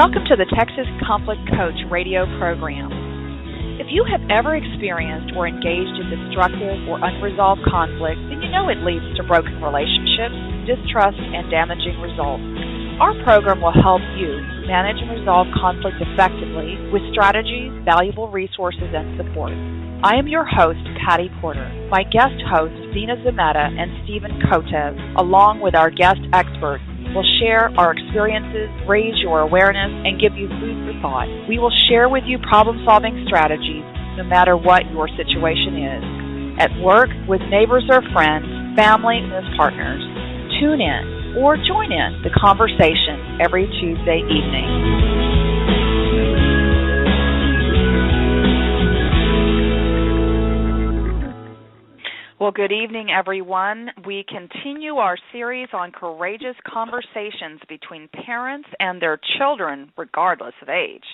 Welcome to the Texas Conflict Coach radio program. If you have ever experienced or engaged in destructive or unresolved conflict, then you know it leads to broken relationships, distrust, and damaging results. Our program will help you manage and resolve conflict effectively with strategies, valuable resources, and support. I am your host, Kaity Porter. My guest hosts, Zena Zameta and Stephen Kotev, along with our guest experts, will share our experiences, raise your awareness, and give you food for thought. We will share with you problem-solving strategies no matter what your situation is. At work, with neighbors or friends, family, and with partners. Tune in or join in the conversation every Tuesday evening. Well, good evening, everyone. We continue our series on courageous conversations between parents and their children, regardless of age.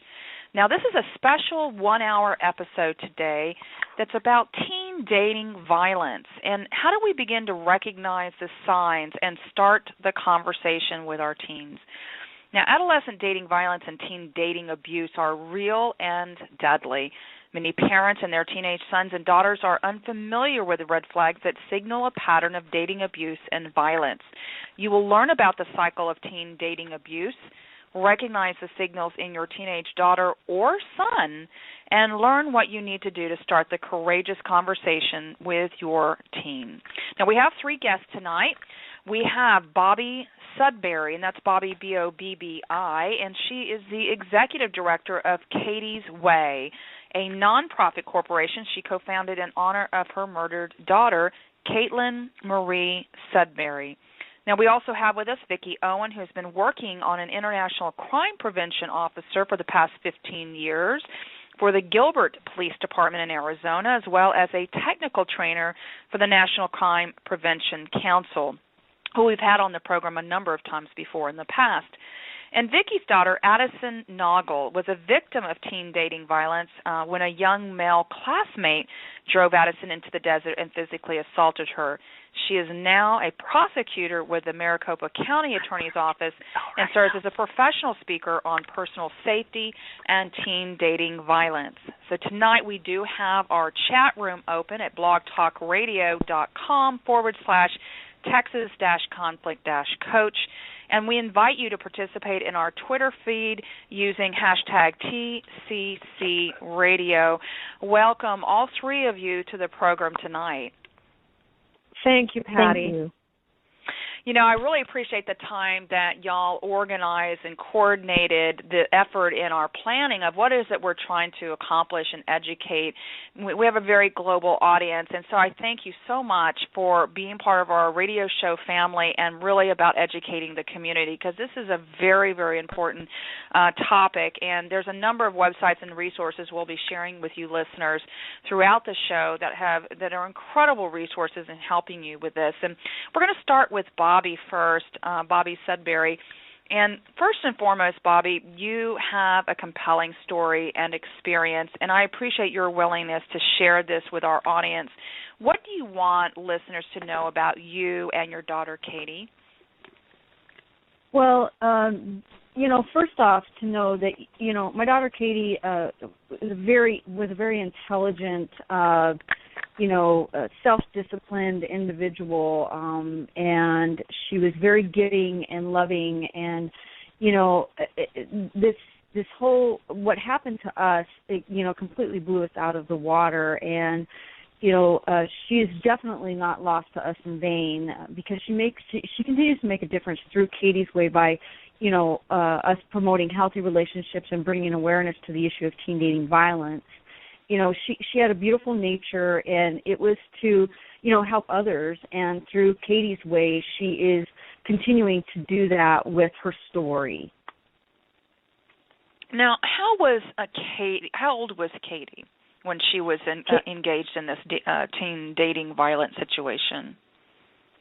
Now, this is a special one-hour episode today that's about teen dating violence and how do we begin to recognize the signs and start the conversation with our teens. Now, adolescent dating violence and teen dating abuse are real and deadly. Many parents and their teenage sons and daughters are unfamiliar with the red flags that signal a pattern of dating abuse and violence. You will learn about the cycle of teen dating abuse, recognize the signals in your teenage daughter or son, and learn what you need to do to start the courageous conversation with your teen. Now, we have three guests tonight. We have Bobbi Sudberry, and that's Bobbi, B-O-B-B-I, and she is the executive director of Kaity's Way, a nonprofit corporation she co-founded in honor of her murdered daughter, Caitlin Marie Sudberry. Now, we also have with us Vicki Owen, who has been working on an international crime prevention officer for the past 15 years for the Gilbert Police Department in Arizona, as well as a technical trainer for the National Crime Prevention Council, who we've had on the program a number of times before in the past. And Vicki's daughter, Addison Naugle, was a victim of teen dating violence when a young male classmate drove Addison into the desert and physically assaulted her. She is now a prosecutor with the Maricopa County Attorney's Office and serves as a professional speaker on personal safety and teen dating violence. So tonight we do have our chat room open at blogtalkradio.com/Texas-conflict-coach. And we invite you to participate in our Twitter feed using hashtag TCCRadio. Welcome, all three of you, to the program tonight. Thank you, Patty. Thank you. You know, I really appreciate the time that y'all organized and coordinated the effort in our planning of what is it we're trying to accomplish and educate. We have a very global audience, and so I thank you so much for being part of our radio show family and really about educating the community, because this is a very, very important topic, and there's a number of websites and resources we'll be sharing with you listeners throughout the show that are incredible resources in helping you with this. And we're going to start with Bobbi first, Bobbi Sudberry. And first and foremost, Bobbi, you have a compelling story and experience, and I appreciate your willingness to share this with our audience. What do you want listeners to know about you and your daughter, Kaity? Well, first off, to know that, my daughter, Kaity, was a very intelligent, self-disciplined individual, and she was very giving and loving, and, this whole, what happened to us, completely blew us out of the water, and, she is definitely not lost to us in vain, because she continues to make a difference through Kaity's Way by, us promoting healthy relationships and bringing awareness to the issue of teen dating violence. She had a beautiful nature, and it was to, help others. And through Kaity's Way, she is continuing to do that with her story. Now, how old was Kaity when she was engaged in this teen dating violence situation?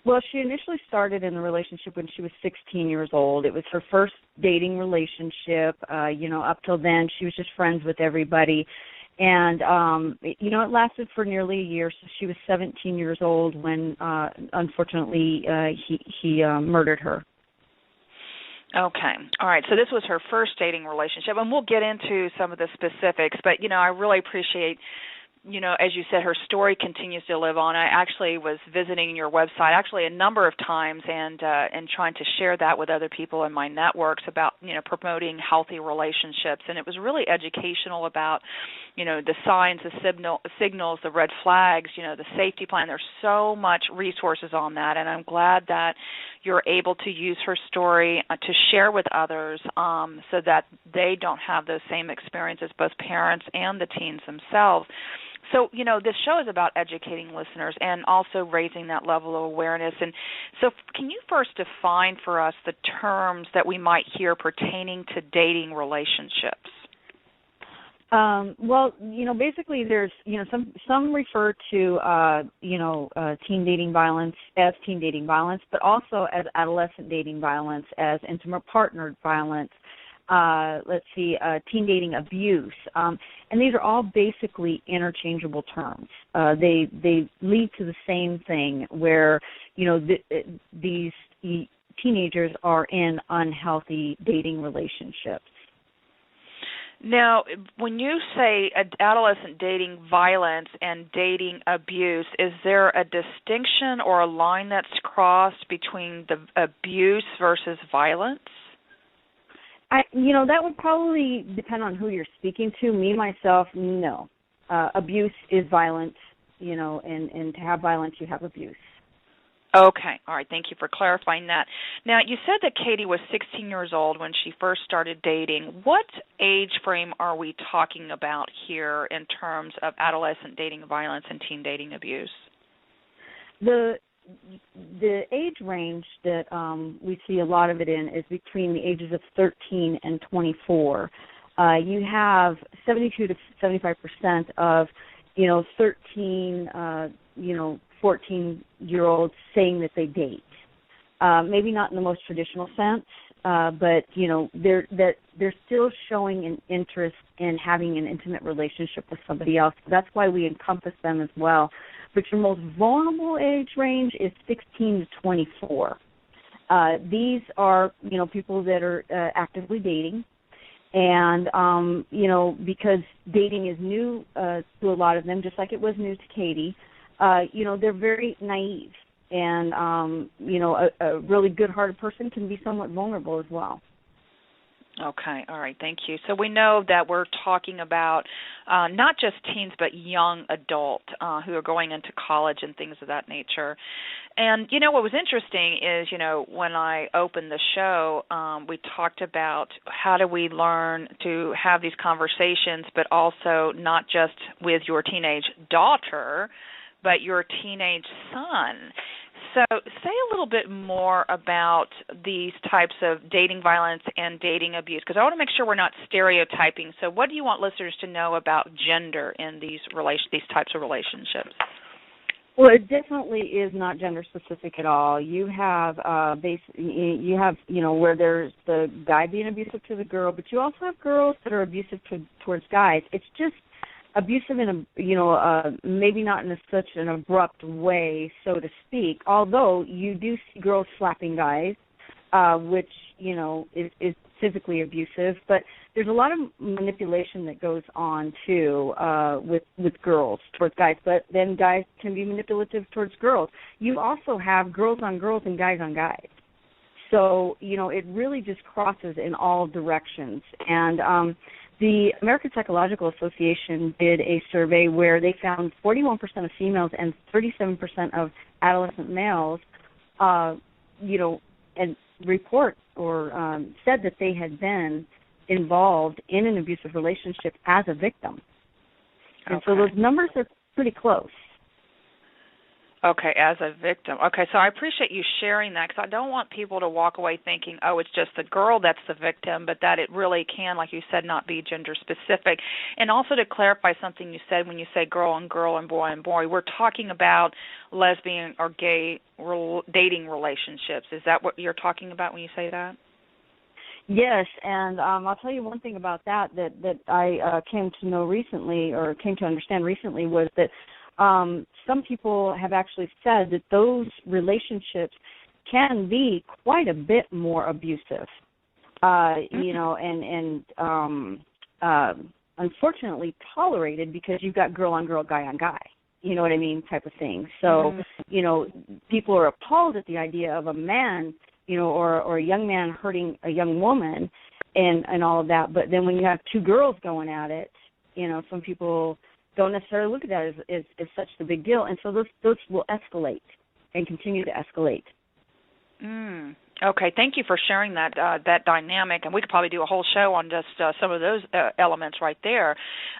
Well, she initially started in the relationship when she was 16 years old. It was her first dating relationship. Up till then, she was just friends with everybody. And, it lasted for nearly a year. So she was 17 years old when, unfortunately, he murdered her. Okay. All right. So this was her first dating relationship, and we'll get into some of the specifics, but, I really appreciate, as you said, her story continues to live on. I actually was visiting your website actually a number of times and trying to share that with other people in my networks about, promoting healthy relationships, and it was really educational about, the signs, the signals, the red flags, the safety plan. There's so much resources on that, and I'm glad that you're able to use her story to share with others so that they don't have those same experiences, both parents and the teens themselves. So, this show is about educating listeners and also raising that level of awareness. And so can you first define for us the terms that we might hear pertaining to dating relationships? Well, basically there's, some refer to, teen dating violence as teen dating violence, but also as adolescent dating violence, as intimate partnered violence, teen dating abuse. And these are all basically interchangeable terms. They lead to the same thing where, these teenagers are in unhealthy dating relationships. Now, when you say adolescent dating violence and dating abuse, is there a distinction or a line that's crossed between the abuse versus violence? That would probably depend on who you're speaking to. Me, myself, no. Abuse is violence, and to have violence, you have abuse. Okay. All right. Thank you for clarifying that. Now, you said that Kaity was 16 years old when she first started dating. What age frame are we talking about here in terms of adolescent dating violence and teen dating abuse? The age range that we see a lot of it in is between the ages of 13 and 24. You have 72 to 75% of, 13, 14-year-olds saying that they date. Maybe not in the most traditional sense, but they're still showing an interest in having an intimate relationship with somebody else. That's why we encompass them as well. But your most vulnerable age range is 16 to 24. These are, people that are actively dating. And, because dating is new to a lot of them, just like it was new to Kaity, they're very naive. And, a really good-hearted person can be somewhat vulnerable as well. Okay. All right. Thank you. So we know that we're talking about not just teens, but young adults who are going into college and things of that nature. And, what was interesting is, when I opened the show, we talked about how do we learn to have these conversations, but also not just with your teenage daughter, but your teenage son. So say a little bit more about these types of dating violence and dating abuse, because I want to make sure we're not stereotyping. So what do you want listeners to know about gender in these types of relationships? Well, it definitely is not gender specific at all. You have where there's the guy being abusive to the girl, but you also have girls that are abusive towards guys. It's just abusive in maybe not in such an abrupt way, so to speak, although you do see girls slapping guys, which, is physically abusive, but there's a lot of manipulation that goes on, too, with girls towards guys, but then guys can be manipulative towards girls. You also have girls on girls and guys on guys. So, it really just crosses in all directions. And the American Psychological Association did a survey where they found 41% of females and 37% of adolescent males, and report or said that they had been involved in an abusive relationship as a victim. And so those numbers are pretty close. Okay, as a victim. Okay, so I appreciate you sharing that, because I don't want people to walk away thinking, oh, it's just the girl that's the victim, but that it really can, like you said, not be gender specific. And also to clarify something you said, when you say girl and girl and boy, we're talking about lesbian or gay dating relationships. Is that what you're talking about when you say that? Yes, and I'll tell you one thing about that I came to know recently, or came to understand recently, was that some people have actually said that those relationships can be quite a bit more abusive you know, and unfortunately tolerated because you've got girl on girl, guy on guy, you know what I mean, type of thing. So, you know, people are appalled at the idea of a man, you know, or a young man hurting a young woman and all of that. But then when you have two girls going at it, you know, some people don't necessarily look at that as such a big deal. And so those will escalate and continue to escalate. Okay, thank you for sharing that that dynamic, and we could probably do a whole show on just some of those elements right there.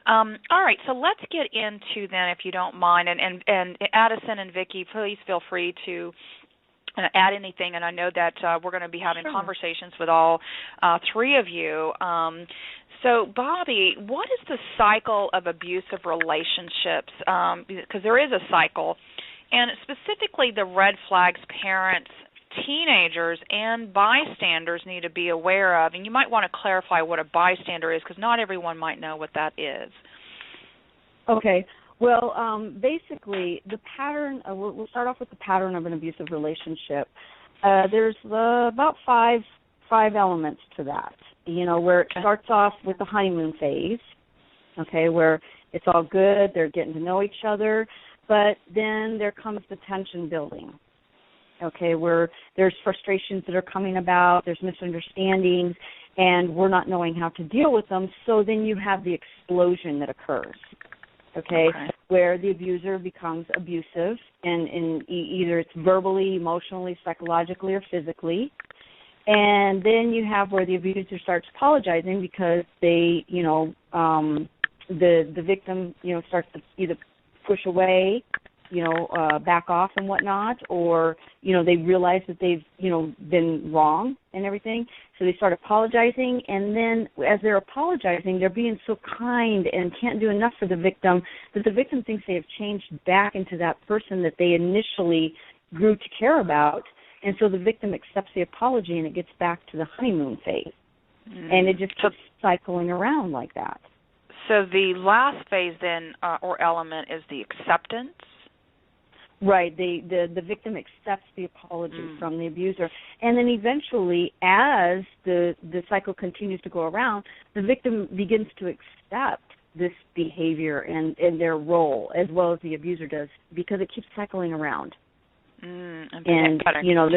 All right, so let's get into then, if you don't mind, and Addison and Vicki, please feel free to add anything, and I know that we're going to be having conversations with all three of you. So, Bobbi, what is the cycle of abusive relationships? Because there is a cycle, and specifically the red flags parents, teenagers, and bystanders need to be aware of. And you might want to clarify what a bystander is, because not everyone might know what that is. Okay. Well, basically, the pattern, we'll start off with the pattern of an abusive relationship. There's about five elements to that, you know, where it starts off with the honeymoon phase, okay, where it's all good, they're getting to know each other, but then there comes the tension building, okay, where there's frustrations that are coming about, there's misunderstandings, and we're not knowing how to deal with them, so then you have the explosion that occurs. Okay, where the abuser becomes abusive, and either it's verbally, emotionally, psychologically, or physically. And then you have where the abuser starts apologizing because they, you know, the victim, you know, starts to either push away, you know, back off and whatnot, or, you know, they realize that they've, you know, been wrong and everything, so they start apologizing, and then as they're apologizing, they're being so kind and can't do enough for the victim that the victim thinks they have changed back into that person that they initially grew to care about, and so the victim accepts the apology and it gets back to the honeymoon phase, and it just keeps cycling around like that. So the last phase then, or element, is the acceptance? Right, the victim accepts the apology from the abuser, and then eventually, as the cycle continues to go around, the victim begins to accept this behavior and their role, as well as the abuser does, because it keeps cycling around. And you know,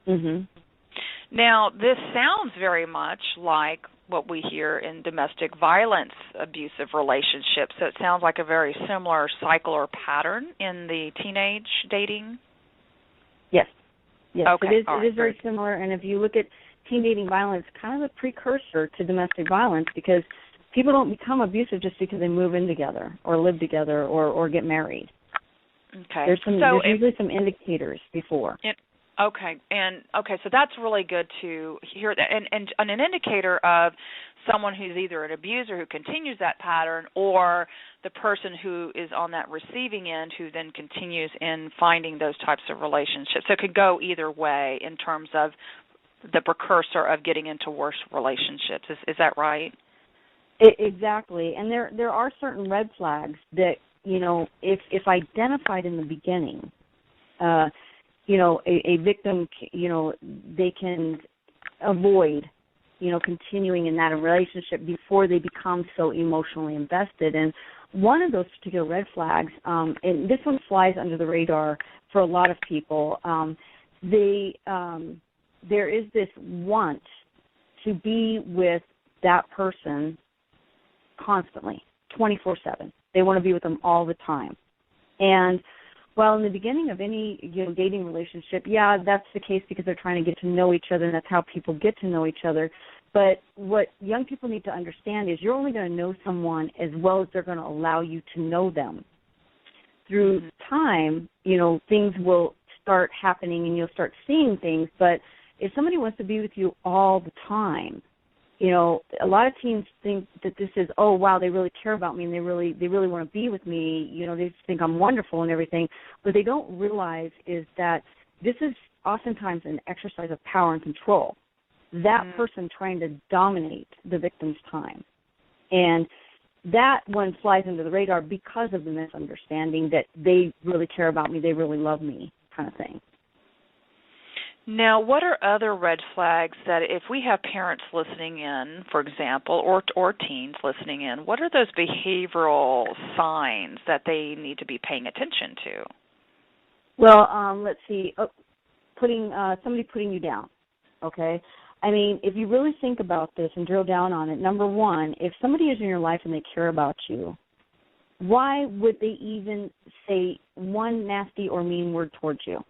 then. Now, this sounds very much like what we hear in domestic violence abusive relationships. So it sounds like a very similar cycle or pattern in the teenage dating? Yes. Okay. It is very similar, and if you look at teen dating violence, kind of a precursor to domestic violence, because people don't become abusive just because they move in together or live together or get married. Okay. There's usually some indicators before. So that's really good to hear that, and an indicator of someone who's either an abuser who continues that pattern, or the person who is on that receiving end who then continues in finding those types of relationships. So it could go either way in terms of the precursor of getting into worse relationships. Is that right? Exactly, and there are certain red flags that, you know, if identified in the beginning, you know, a victim, you know, they can avoid, you know, continuing in that relationship before they become so emotionally invested. And one of those particular red flags, and this one flies under the radar for a lot of people, there is this want to be with that person constantly, 24/7. They want to be with them all the time. And well, in the beginning of any, you know, dating relationship, yeah, that's the case because they're trying to get to know each other, and that's how people get to know each other. But what young people need to understand is you're only going to know someone as well as they're going to allow you to know them. Through time, you know, things will start happening and you'll start seeing things. But if somebody wants to be with you all the time, you know, a lot of teens think that this is, oh, wow, they really care about me and they really want to be with me. You know, they think I'm wonderful and everything. What they don't realize is that this is oftentimes an exercise of power and control. That person trying to dominate the victim's time. And that one flies under the radar because of the misunderstanding that they really care about me, they really love me kind of thing. Now, what are other red flags that if we have parents listening in, for example, or teens listening in, what are those behavioral signs that they need to be paying attention to? Well, let's see. Somebody putting you down, okay? I mean, if you really think about this and drill down on it, number one, if somebody is in your life and they care about you, why would they even say one nasty or mean word towards you?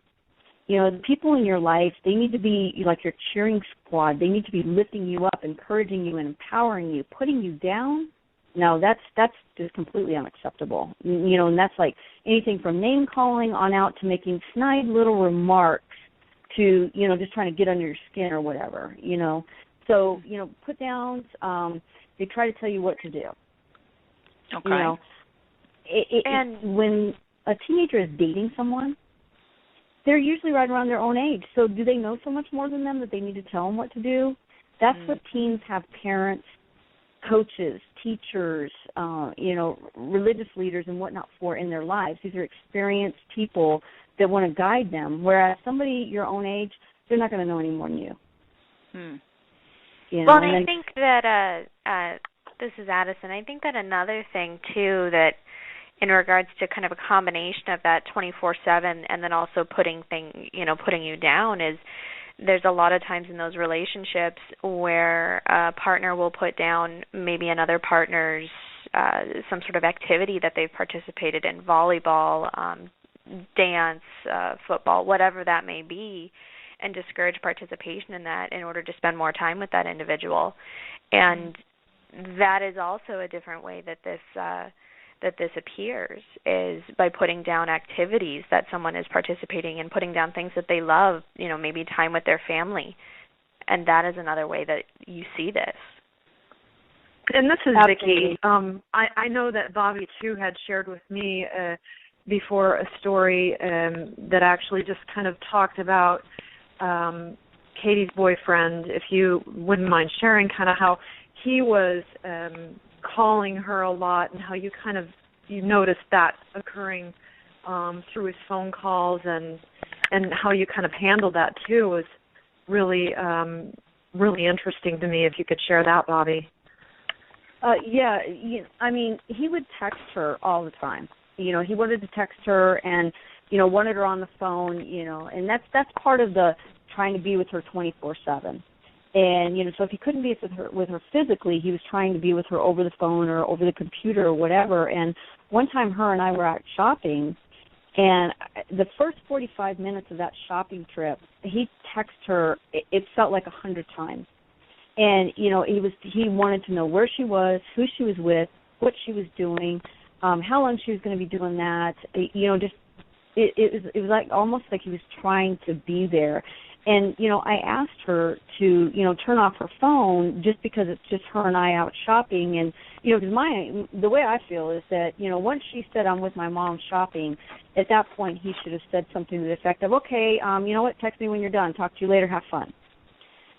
You know, the people in your life, they need to be like your cheering squad. They need to be lifting you up, encouraging you, and empowering you. Putting you down, no, that's just completely unacceptable. You know, and that's like anything from name calling on out to making snide little remarks to, you know, just trying to get under your skin or whatever, you know. So, you know, put downs, they try to tell you what to do. Okay. You know, when a teenager is dating someone, they're usually right around their own age. So do they know so much more than them that they need to tell them what to do? That's what teens have parents, coaches, teachers, you know, religious leaders and whatnot for in their lives. These are experienced people that want to guide them, whereas somebody your own age, they're not going to know any more than you. You know, well, and I think that, this is Addison, I think that another thing, too, that in regards to kind of a combination of that 24/7 and then also putting you down is there's a lot of times in those relationships where a partner will put down maybe another partner's some sort of activity that they've participated in, volleyball, dance, football, whatever that may be, and discourage participation in that in order to spend more time with that individual. And that is also a different way that this appears, is by putting down activities that someone is participating in, putting down things that they love, you know, maybe time with their family. And that is another way that you see this. And this is Vicki. I know that Bobbi, too, had shared with me before a story that actually just kind of talked about Katie's boyfriend, if you wouldn't mind sharing kind of how he was calling her a lot and how you noticed that occurring through his phone calls and how you kind of handled that too was really really interesting to me. If you could share that, Bobbi. Yeah, I mean, he would text her all the time. You know, he wanted to text her and, you know, wanted her on the phone, you know, and that's part of the trying to be with her 24/7. And, you know, so if he couldn't be with her physically, he was trying to be with her over the phone or over the computer or whatever. And one time her and I were out shopping, and the first 45 minutes of that shopping trip, he texted her, it felt like 100 times. And, you know, he wanted to know where she was, who she was with, what she was doing, how long she was going to be doing that. You know, just it was like almost like he was trying to be there. And, you know, I asked her to, you know, turn off her phone just because it's just her and I out shopping. And, you know, because the way I feel is that, you know, once she said I'm with my mom shopping, at that point he should have said something to the effect of, okay, you know what, text me when you're done. Talk to you later. Have fun.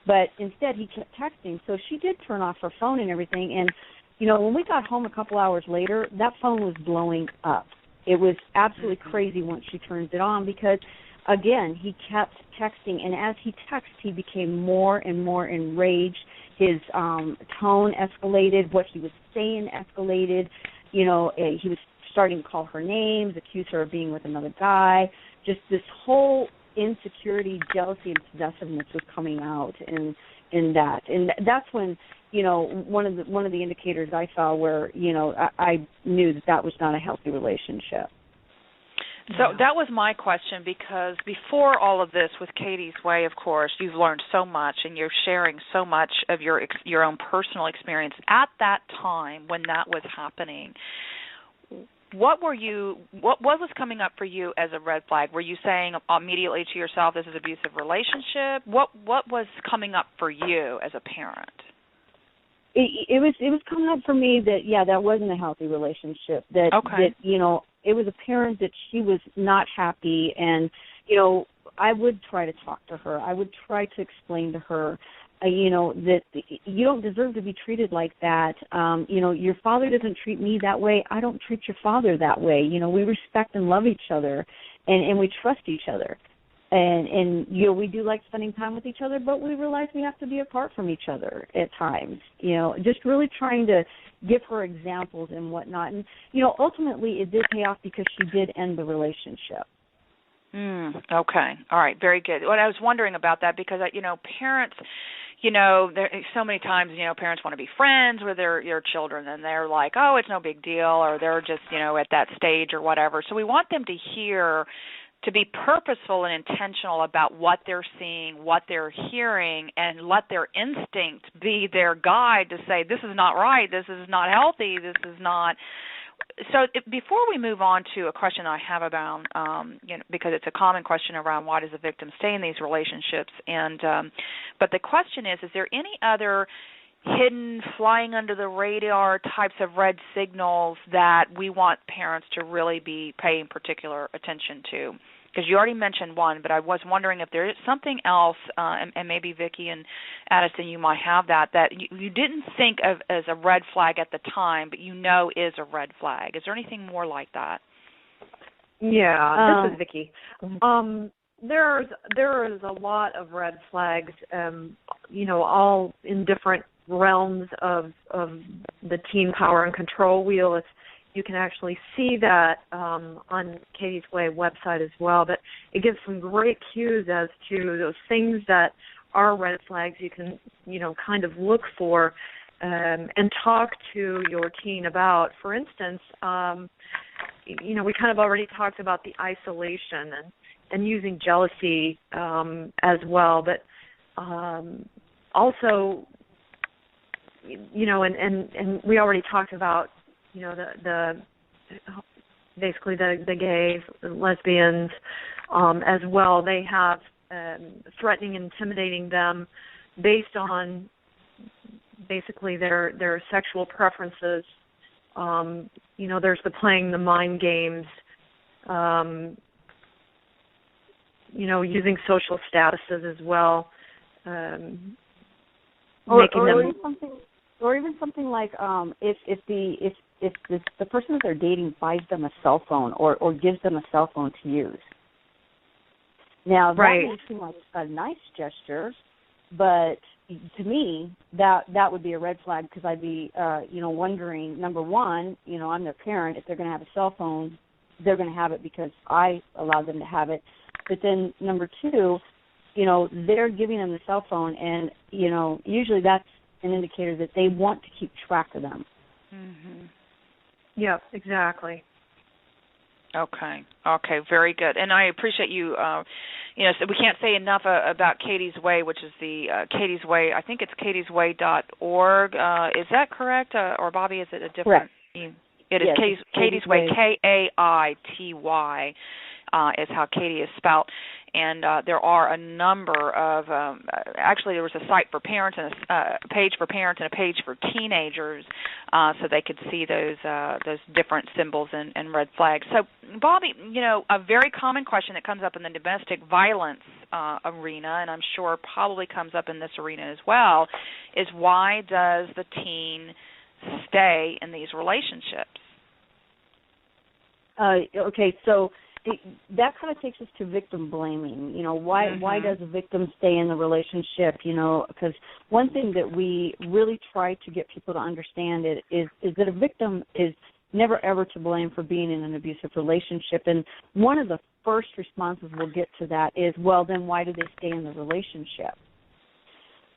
But instead he kept texting. So she did turn off her phone and everything. And, you know, when we got home a couple hours later, that phone was blowing up. It was absolutely crazy once she turned it on because, again, he kept texting, and as he texted, he became more and more enraged. His tone escalated. What he was saying escalated. You know, he was starting to call her names, accuse her of being with another guy. Just this whole insecurity, jealousy, and possessiveness was coming out in that. And that's when, you know, one of the indicators I saw where, you know, I knew that was not a healthy relationship. So that was my question, because before all of this with Katie's Way, of course, you've learned so much and you're sharing so much of your own personal experience. At that time when that was happening, what was coming up for you as a red flag? Were you saying immediately to yourself, this is an abusive relationship? What was coming up for you as a parent? It was coming up for me that, yeah, that wasn't a healthy relationship. That you know, it was apparent that she was not happy, and, you know, I would try to talk to her. I would try to explain to her, you know, that you don't deserve to be treated like that. You know, your father doesn't treat me that way. I don't treat your father that way. You know, we respect and love each other, and we trust each other. And you know, we do like spending time with each other, but we realize we have to be apart from each other at times. You know, just really trying to give her examples and whatnot. And, you know, ultimately it did pay off because she did end the relationship. Okay. All right. Very good. Well, I was wondering about that because, you know, parents, you know, there so many times, you know, parents want to be friends with their children, and they're like, oh, it's no big deal, or they're just, you know, at that stage or whatever. So we want them to be purposeful and intentional about what they're seeing, what they're hearing, and let their instinct be their guide to say, this is not right, this is not healthy, this is not. So before we move on to a question I have about, you know, because it's a common question around why does the victim stay in these relationships, and but the question is there any other hidden, flying under the radar types of red signals that we want parents to really be paying particular attention to? Because you already mentioned one, but I was wondering if there is something else, and maybe Vicki and Addison, you might have that you didn't think of as a red flag at the time, but you know is a red flag. Is there anything more like that? Yeah, this is Vicki. There is a lot of red flags, you know, all in different realms of the teen power and control wheel. You can actually see that on Kaity's Way website as well. But it gives some great cues as to those things that are red flags you can, you know, kind of look for and talk to your teen about. For instance, you know, we kind of already talked about the isolation and using jealousy as well. But also, you know, and we already talked about, you know, the basically the gay lesbians as well. They have threatening and intimidating them based on basically their sexual preferences. You know, there's the playing the mind games. You know, using social statuses as well. Or even something like if the person that they're dating buys them a cell phone or gives them a cell phone to use. Now that may seem like a nice gesture, but to me that would be a red flag, because I'd be you know, wondering, number one, you know, I'm their parent. If they're going to have a cell phone, they're going to have it because I allowed them to have it. But then number two, you know, they're giving them the cell phone, and you know, usually that's an indicator that they want to keep track of them. Mm-hmm. Yeah, exactly. Okay, very good. And I appreciate you, you know, so we can't say enough about Kaity's Way, which is the Kaity's Way, I think it's kaitysway.org. Is that correct? Or, Bobbi, is it a different? Correct. It is yes, Kaity's Way, Kaity, is how Kaity is spelled. And there are a number of, actually there was a site for parents and a page for parents and a page for teenagers, so they could see those different symbols and red flags. So, Bobbi, you know, a very common question that comes up in the domestic violence arena, and I'm sure probably comes up in this arena as well, is why does the teen stay in these relationships? Okay, so that kind of takes us to victim blaming. You know, why does a victim stay in the relationship? You know, because one thing that we really try to get people to understand is that a victim is never ever to blame for being in an abusive relationship. And one of the first responses we'll get to that is, well, then why do they stay in the relationship?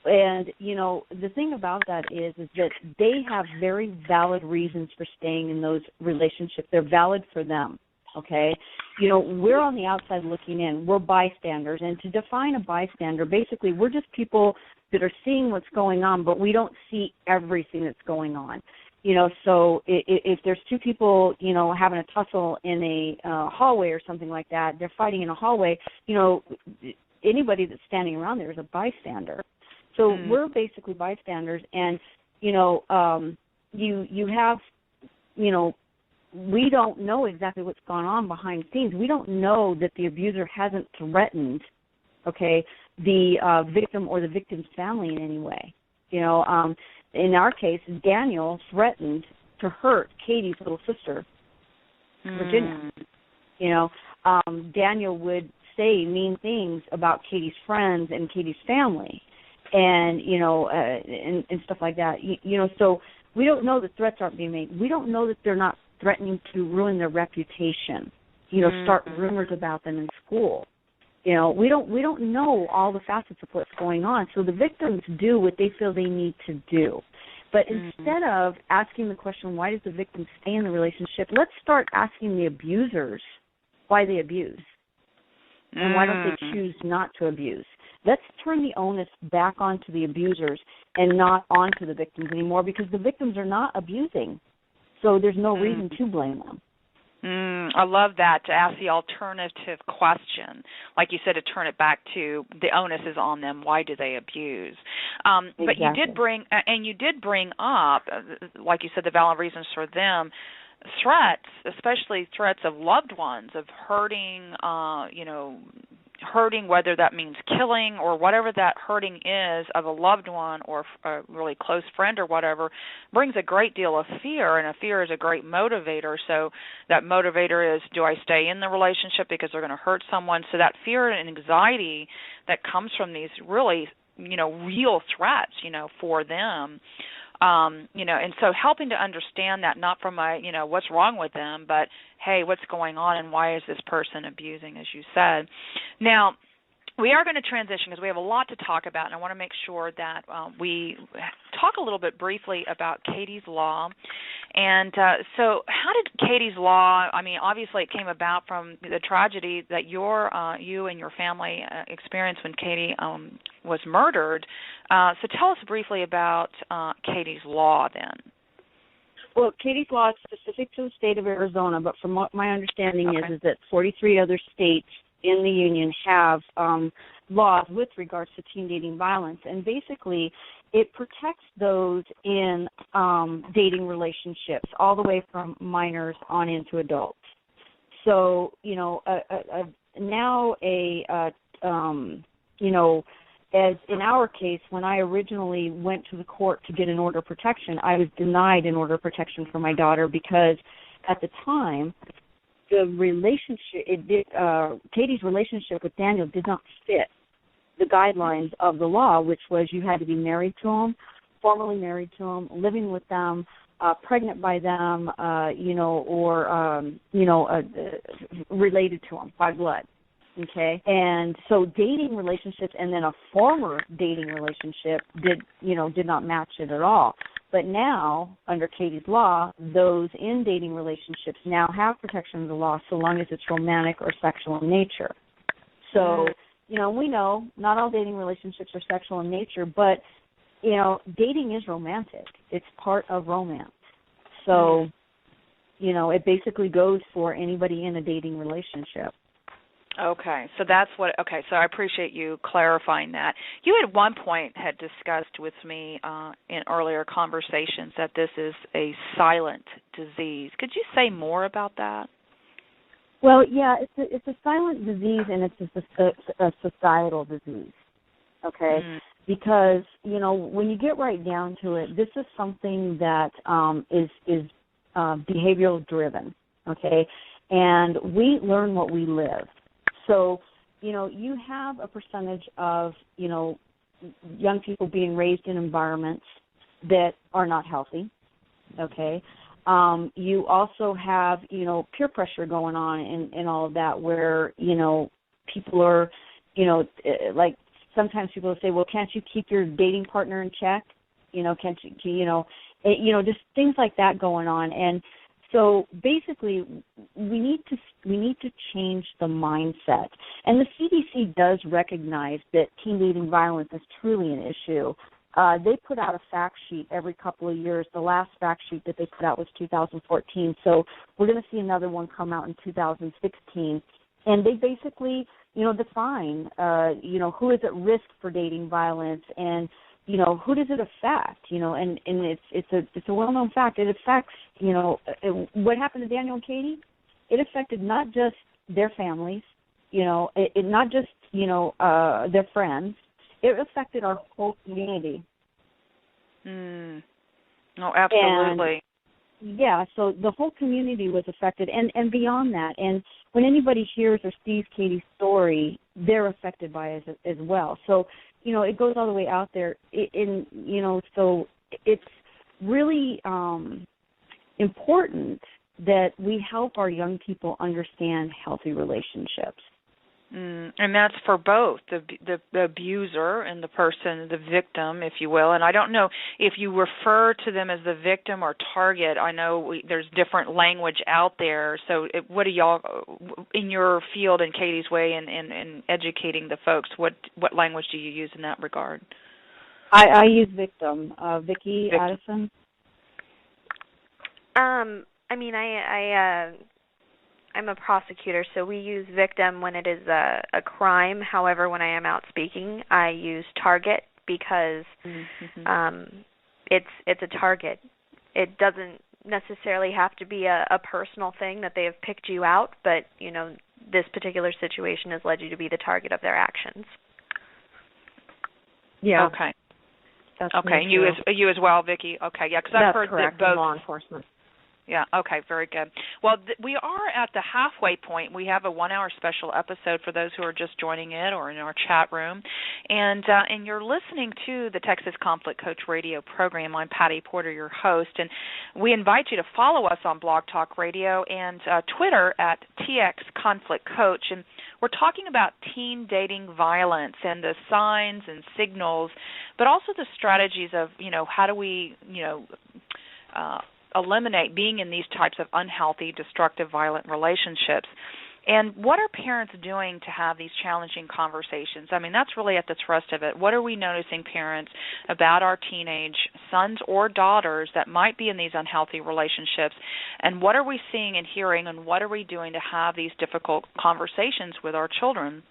And, you know, the thing about that is that they have very valid reasons for staying in those relationships. They're valid for them, okay? You know, we're on the outside looking in. We're bystanders. And to define a bystander, basically we're just people that are seeing what's going on, but we don't see everything that's going on. You know, so if there's two people, you know, having a tussle in a hallway or something like that, they're fighting in a hallway, you know, anybody that's standing around there is a bystander. So we're basically bystanders, and, you know, you have, you know, we don't know exactly what's gone on behind the scenes. We don't know that the abuser hasn't threatened, okay, the victim or the victim's family in any way. You know, in our case, Daniel threatened to hurt Kaity's little sister, Virginia. You know, Daniel would say mean things about Kaity's friends and Kaity's family, and and stuff like that. So we don't know that threats aren't being made. We don't know that they're not threatening to ruin their reputation. Start rumors about them in school. We don't know all the facets of what's going on. So the victims do what they feel they need to do. But instead of asking the question, why does the victim stay in the relationship, let's start asking the abusers why they abuse. And why don't they choose not to abuse? Let's turn the onus back onto the abusers and not onto the victims anymore, because the victims are not abusing. So there's no reason to blame them. I love that, to ask the alternative question. Like you said, to turn it back to the onus is on them. Why do they abuse? Exactly. But you did bring up, like you said, the valid reasons for them. Threats, especially threats of loved ones, of hurting, hurting, whether that means killing or whatever that hurting is of a loved one or a really close friend or whatever, brings a great deal of fear, and a fear is a great motivator. So that motivator is, do I stay in the relationship because they're going to hurt someone? So that fear and anxiety that comes from these really, real threats, for them. And so helping to understand that, not from what's wrong with them, but, hey, what's going on and why is this person abusing, as you said. Now, we are going to transition because we have a lot to talk about, and I want to make sure that we talk a little bit briefly about Kaity's Law. And so how did Kaity's Law, obviously it came about from the tragedy that you and your family experienced when Kaity was murdered. So tell us briefly about Kaity's Law then. Well, Kaity's Law is specific to the state of Arizona, but from what my understanding is that 43 other states in the union have laws with regards to teen dating violence, and basically it protects those in dating relationships all the way from minors on into adults. So, as in our case, when I originally went to the court to get an order of protection, I was denied an order of protection for my daughter because at the time, the relationship, Kaity's relationship with Daniel did not fit the guidelines of the law, which was you had to be married to him, formally married to him, living with them, pregnant by them, related to him by blood. Okay, and so dating relationships and then a former dating relationship did not match it at all. But now, under Kaity's Law, those in dating relationships now have protection of the law so long as it's romantic or sexual in nature. So, we know not all dating relationships are sexual in nature, but, dating is romantic. It's part of romance. So, it basically goes for anybody in a dating relationship. Okay, so so I appreciate you clarifying that. You at one point had discussed with me in earlier conversations that this is a silent disease. Could you say more about that? Well, yeah, it's a silent disease, and it's a societal disease, okay? Because, when you get right down to it, this is something that is behavioral driven, okay? And we learn what we live. So, you have a percentage of, young people being raised in environments that are not healthy, okay? You also have, peer pressure going on and all of that where, people are, like sometimes people say, well, can't you keep your dating partner in check? Can't you, just things like that going on. And so basically, we need to change the mindset. And the CDC does recognize that teen dating violence is truly an issue. They put out a fact sheet every couple of years. The last fact sheet that they put out was 2014. So we're going to see another one come out in 2016. And they basically, define, who is at risk for dating violence and who does it affect? And it's a well-known fact. It affects, what happened to Daniel and Kaity? It affected not just their families, it not just, their friends. It affected our whole community. Oh, absolutely. yeah, so the whole community was affected, and beyond that. And when anybody hears or sees Kaity's story, they're affected by it as well. So, it goes all the way out there. So it's really important that we help our young people understand healthy relationships. And that's for both the abuser and the person, the victim, if you will. And I don't know if you refer to them as the victim or target. I know there's different language out there. So what do y'all, in your field and Kaity's way in educating the folks, what language do you use in that regard? I use victim. Vicki, Addison? I'm a prosecutor, so we use victim when it is a crime. However, when I am out speaking, I use target because it's a target. It doesn't necessarily have to be a personal thing that they have picked you out, but this particular situation has led you to be the target of their actions. Yeah. Okay. That's okay. You as well, Vicki. Okay. Yeah, because I've heard correct. that both Law enforcement. Yeah, okay, very good. Well, we are at the halfway point. We have a 1-hour special episode for those who are just joining in or in our chat room. And you're listening to the Texas Conflict Coach radio program. I'm Patty Porter, your host. And we invite you to follow us on Blog Talk Radio and Twitter at TX Conflict Coach. And we're talking about teen dating violence and the signs and signals, but also the strategies of, how do we, eliminate being in these types of unhealthy, destructive, violent relationships. And what are parents doing to have these challenging conversations? I mean, that's really at the thrust of it. What are we noticing, parents, about our teenage sons or daughters that might be in these unhealthy relationships? And what are we seeing and hearing, and what are we doing to have these difficult conversations with our children?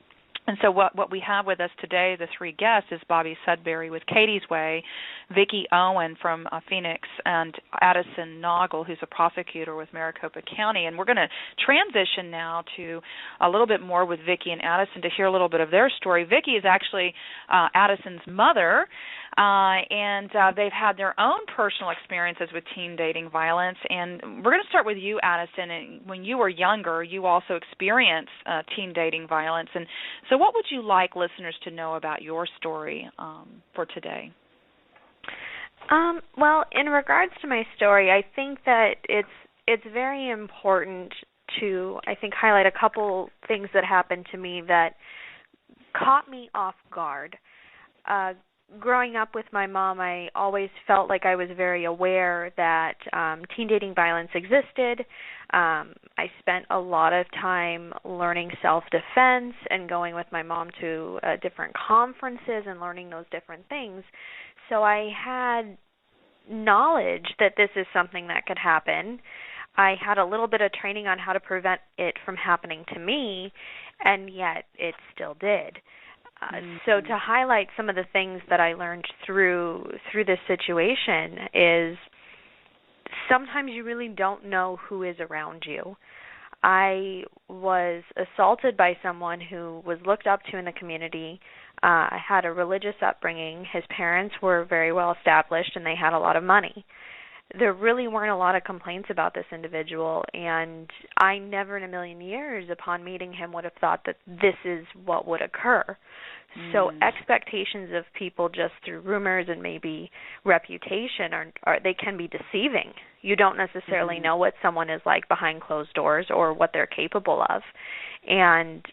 And so what we have with us today, the three guests, is Bobbi Sudberry with Kaity's Way, Vicki Owen from Phoenix, and Addison Naugle, who's a prosecutor with Maricopa County. And we're going to transition now to a little bit more with Vicki and Addison to hear a little bit of their story. Vicki is actually Addison's mother, and they've had their own personal experiences with teen dating violence. And we're going to start with you, Addison. And when you were younger, you also experienced teen dating violence. And so what would you like listeners to know about your story for today? Well, in regards to my story, I think that it's very important to, highlight a couple things that happened to me that caught me off guard. Growing up with my mom, I always felt like I was very aware that teen dating violence existed. I spent a lot of time learning self-defense and going with my mom to different conferences and learning those different things. So I had knowledge that this is something that could happen. I had a little bit of training on how to prevent it from happening to me, and yet it still did. So to highlight some of the things that I learned through this situation is sometimes you really don't know who is around you. I was assaulted by someone who was looked up to in the community. I had a religious upbringing. His parents were very well established, and they had a lot of money. There really weren't a lot of complaints about this individual, and I never in a million years upon meeting him would have thought that this is what would occur. So expectations of people just through rumors and maybe reputation are they can be deceiving. You don't necessarily know what someone is like behind closed doors or what they're capable of. And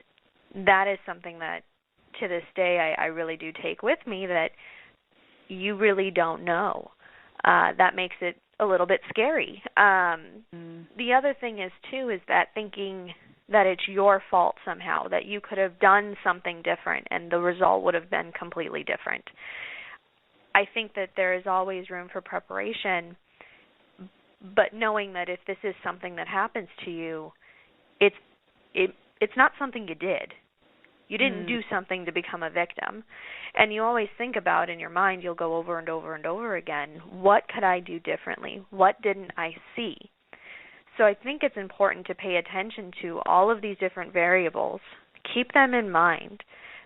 that is something that to this day I really do take with me, that you really don't know. That makes it a little bit scary. The other thing is, too, is that thinking that it's your fault somehow, that you could have done something different and the result would have been completely different. I think that there is always room for preparation, but knowing that if this is something that happens to you, it's not something you did. You didn't do something to become a victim. And you always think about in your mind, you'll go over and over and over again, what could I do differently? What didn't I see? So I think it's important to pay attention to all of these different variables. Keep them in mind.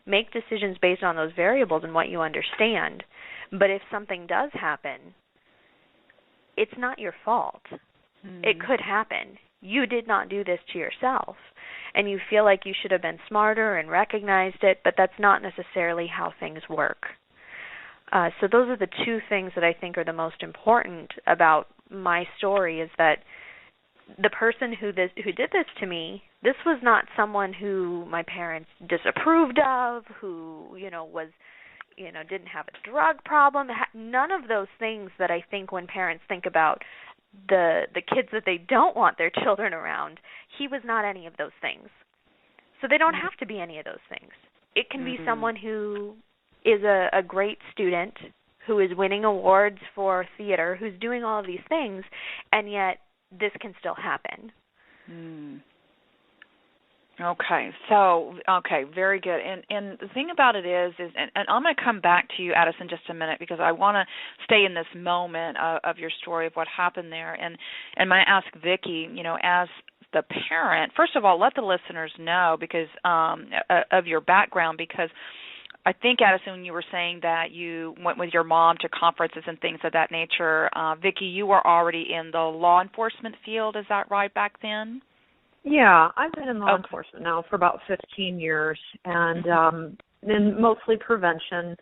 Make decisions based on those variables and what you understand. But if something does happen, it's not your fault. It could happen. You did not do this to yourself, and you feel like you should have been smarter and recognized it, but that's not necessarily how things work. So those are the two things that I think are the most important about my story, is that the person who did this to me, this was not someone who my parents disapproved of, who, was, didn't have a drug problem. None of those things that I think when parents think about the kids that they don't want their children around, he was not any of those things. So they don't have to be any of those things. It can be someone who is a great student, who is winning awards for theater, who's doing all of these things, and yet this can still happen. Okay, very good. And the thing about it is and I'm going to come back to you, Addison, just a minute, because I want to stay in this moment of your story of what happened there. And I'm going to ask Vicki, as the parent, first of all, let the listeners know because of your background, because I think, Addison, when you were saying that you went with your mom to conferences and things of that nature, Vicki, you were already in the law enforcement field, is that right, back then? Yeah, I've been in law enforcement now for about 15 years, and in mostly prevention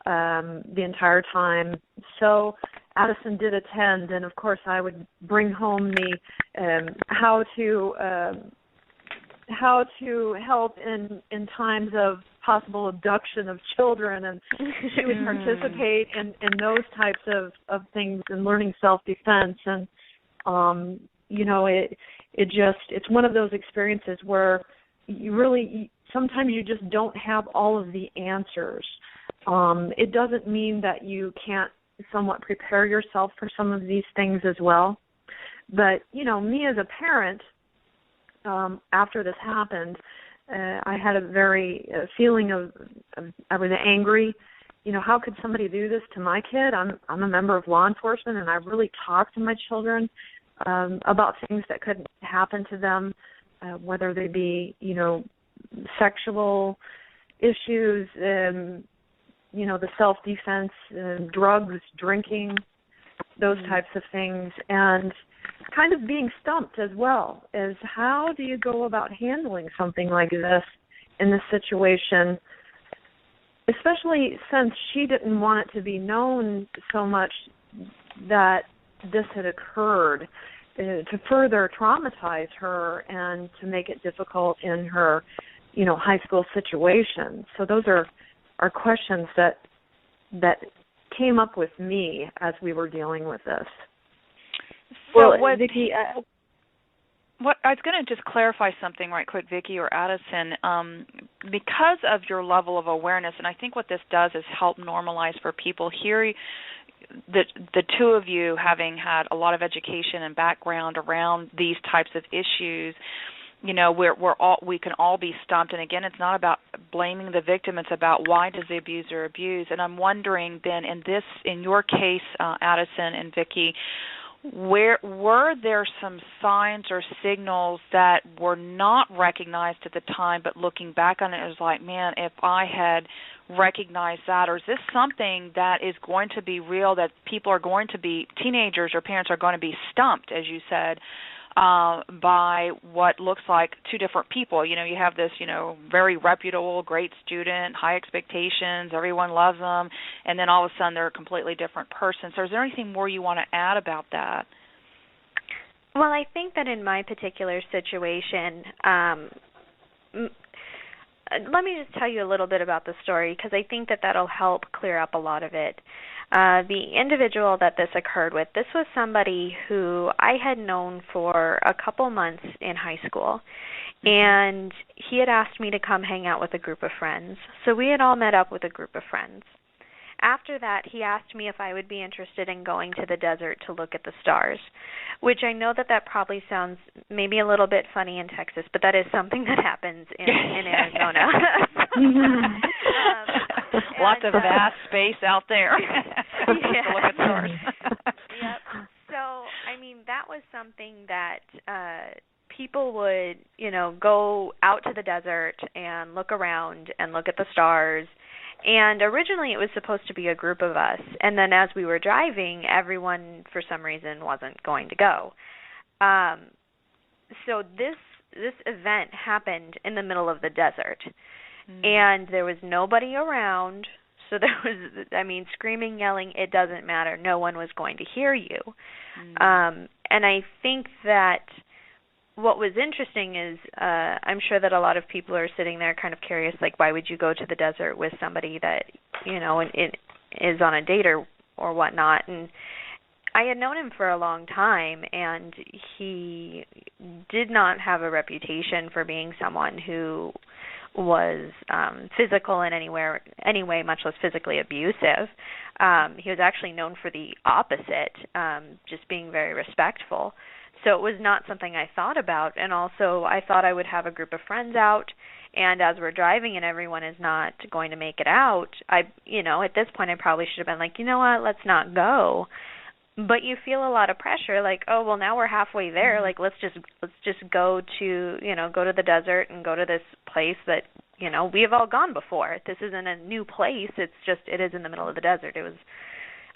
the entire time. So Addison did attend, and of course I would bring home the how to help in times of possible abduction of children, and she would participate in those types of things and learning self-defense. And it's one of those experiences where sometimes you just don't have all of the answers. It doesn't mean that you can't somewhat prepare yourself for some of these things as well. But, me as a parent, after this happened, I had a very feeling of I was angry. How could somebody do this to my kid? I'm a member of law enforcement, and I really talk to my children about things that could happen to them, whether they be, sexual issues, the self-defense, drugs, drinking, those types of things, and kind of being stumped as well as how do you go about handling something like this in this situation, especially since she didn't want it to be known so much that this had occurred, to further traumatize her and to make it difficult in her, high school situation. So those are questions that came up with me as we were dealing with this. So Vicki, what I was going to just clarify something right quick, Vicki or Addison, because of your level of awareness, and I think what this does is help normalize for people here. The two of you having had a lot of education and background around these types of issues, we can all be stumped. And again, it's not about blaming the victim; it's about why does the abuser abuse. And I'm wondering then, in your case, Addison and Vicki, were there some signs or signals that were not recognized at the time, but looking back on it, it was like, man, if I had recognized that, or is this something that is going to be real, that people are going to be, teenagers or parents are going to be stumped, as you said, by what looks like two different people? You have this, very reputable, great student, high expectations, everyone loves them, and then all of a sudden they're a completely different person. So is there anything more you want to add about that? Well, I think that in my particular situation, let me just tell you a little bit about the story, because I think that that'll help clear up a lot of it. The individual that this occurred with, this was somebody who I had known for a couple months in high school, and he had asked me to come hang out with a group of friends. So we had all met up with a group of friends. After that, he asked me if I would be interested in going to the desert to look at the stars, which I know that probably sounds maybe a little bit funny in Texas, but that is something that happens in Arizona. Lots of vast space out there to look at stars. Yep. So, that was something that people would, go out to the desert and look around and look at the stars. And originally it was supposed to be a group of us. And then as we were driving, everyone, for some reason, wasn't going to go. So this event happened in the middle of the desert, and there was nobody around. So there was, screaming, yelling, it doesn't matter. No one was going to hear you. And I think that what was interesting is I'm sure that a lot of people are sitting there kind of curious, like, why would you go to the desert with somebody that, it is on a date or whatnot? And I had known him for a long time, and he did not have a reputation for being someone who was physical in any way, much less physically abusive. He was actually known for the opposite, just being very respectful. So it was not something I thought about. And also I thought I would have a group of friends out, and as we're driving and everyone is not going to make it out, at this point I probably should have been like, you know what, let's not go. But you feel a lot of pressure, like, oh, well, now we're halfway there. Like, let's just go to the desert and go to this place that, we have all gone before. This isn't a new place. It is in the middle of the desert. It was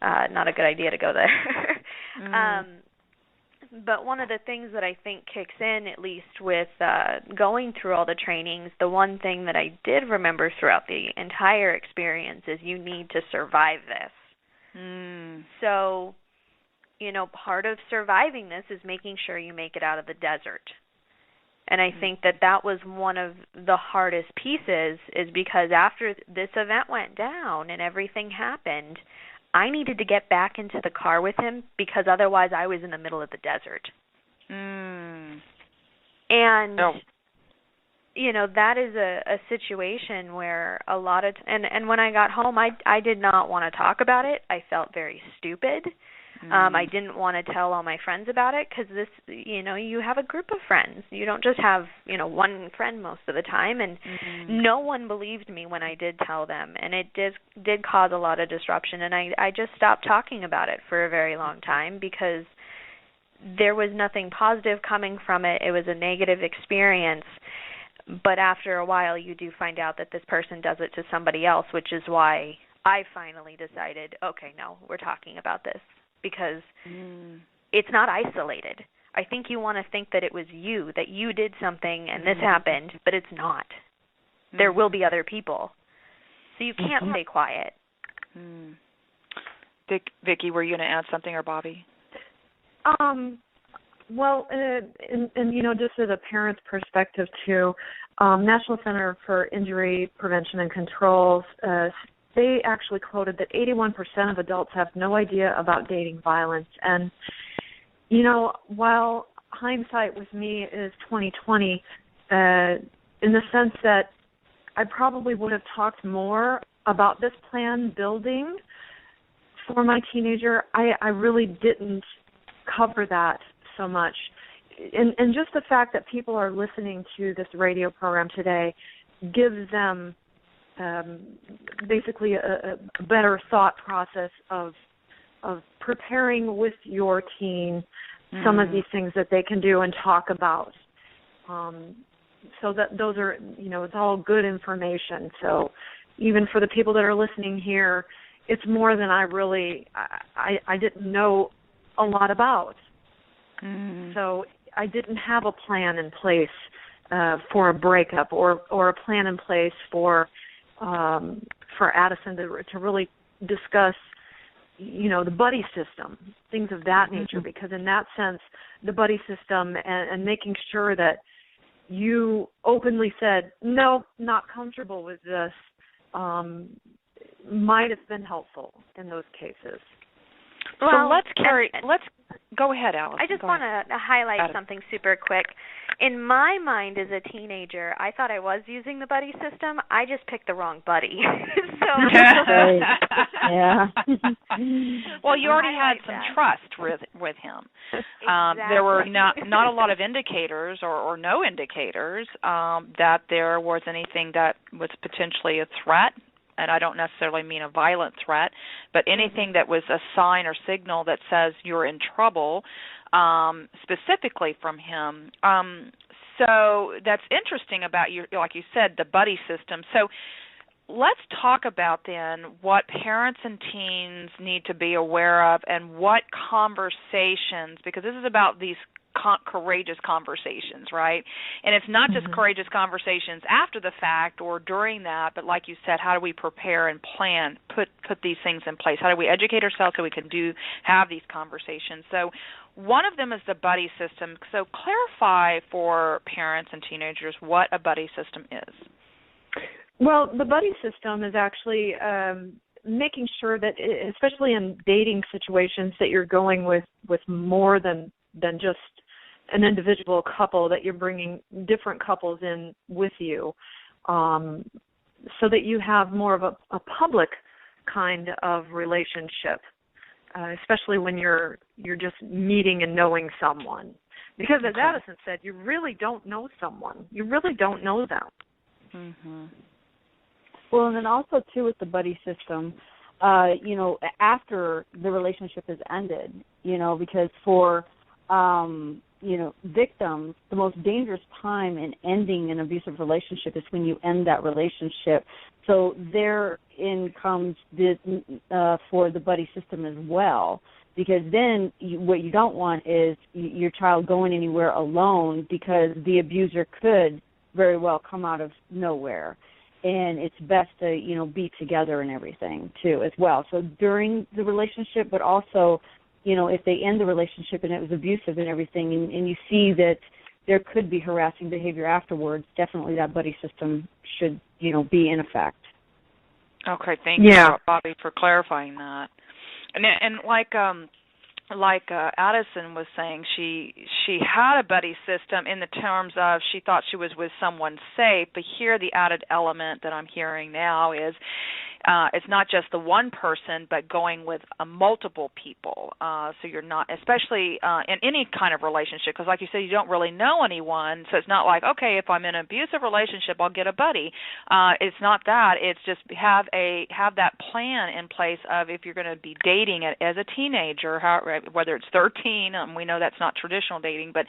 not a good idea to go there. But one of the things that I think kicks in, at least with going through all the trainings, the one thing that I did remember throughout the entire experience is you need to survive this. So, part of surviving this is making sure you make it out of the desert. And I think that was one of the hardest pieces, is because after this event went down and everything happened, I needed to get back into the car with him because otherwise I was in the middle of the desert. And, that is a situation where a lot of and when I got home, I did not want to talk about it. I felt very stupid. I didn't want to tell all my friends about it because this, you have a group of friends. You don't just have, one friend most of the time. And no one believed me when I did tell them. And it did cause a lot of disruption. And I just stopped talking about it for a very long time because there was nothing positive coming from it. It was a negative experience. But after a while, you do find out that this person does it to somebody else, which is why I finally decided, okay, no, we're talking about this. Because it's not isolated. I think you want to think that it was you, that you did something and this happened, but it's not. There will be other people. So you can't stay quiet. Vicki, were you going to add something, or Bobbi? Well, and just as a parent's perspective too, National Center for Injury Prevention and Controls, they actually quoted that 81% of adults have no idea about dating violence. And, while hindsight with me is 20/20, in the sense that I probably would have talked more about this plan building for my teenager, I really didn't cover that so much. And just the fact that people are listening to this radio program today gives them basically a better thought process of preparing with your teen some of these things that they can do and talk about. So that those are, it's all good information. So even for the people that are listening here, it's more than I didn't know a lot about. So I didn't have a plan in place for a breakup or a plan in place for Addison to really discuss, the buddy system, things of that nature, because in that sense, the buddy system and making sure that you openly said, no, not comfortable with this, might have been helpful in those cases. Well, let's go ahead, Alice. I just want to highlight something super quick. In my mind as a teenager, I thought I was using the buddy system. I just picked the wrong buddy. Yeah. Well, you already had some trust with him. Exactly. There were not a lot of indicators or no indicators that there was anything that was potentially a threat. And I don't necessarily mean a violent threat, but anything that was a sign or signal that says you're in trouble, specifically from him. So that's interesting about like you said, the buddy system. So let's talk about then what parents and teens need to be aware of and what conversations, because this is about these courageous conversations, right? And it's not just courageous conversations after the fact or during that, but like you said, how do we prepare and plan, put these things in place? How do we educate ourselves so we can have these conversations? So one of them is the buddy system. So clarify for parents and teenagers what a buddy system is. Well, the buddy system is actually making sure that, especially in dating situations, that you're going with more than just an individual couple, that you're bringing different couples in with you, so that you have more of a public kind of relationship, especially when you're just meeting and knowing someone. Because as Addison said, you really don't know someone. You really don't know them. Mm-hmm. Well, and then also, too, with the buddy system, after the relationship has ended, because for victims, the most dangerous time in ending an abusive relationship is when you end that relationship. So therein comes for the buddy system as well, because then what you don't want is your child going anywhere alone, because the abuser could very well come out of nowhere. And it's best to, be together and everything, too, as well. So during the relationship, but also, if they end the relationship and it was abusive and everything, and you see that there could be harassing behavior afterwards, definitely that buddy system should, be in effect. Okay, thank you, Bobbi, for clarifying that. And like Addison was saying, she had a buddy system in the terms of she thought she was with someone safe, but here the added element that I'm hearing now is it's not just the one person, but going with multiple people. So you're not, especially in any kind of relationship, because like you said, you don't really know anyone. So it's not like, okay, if I'm in an abusive relationship, I'll get a buddy. It's not that. It's just have that plan in place of if you're going to be dating as a teenager, whether it's 13. We know that's not traditional dating, but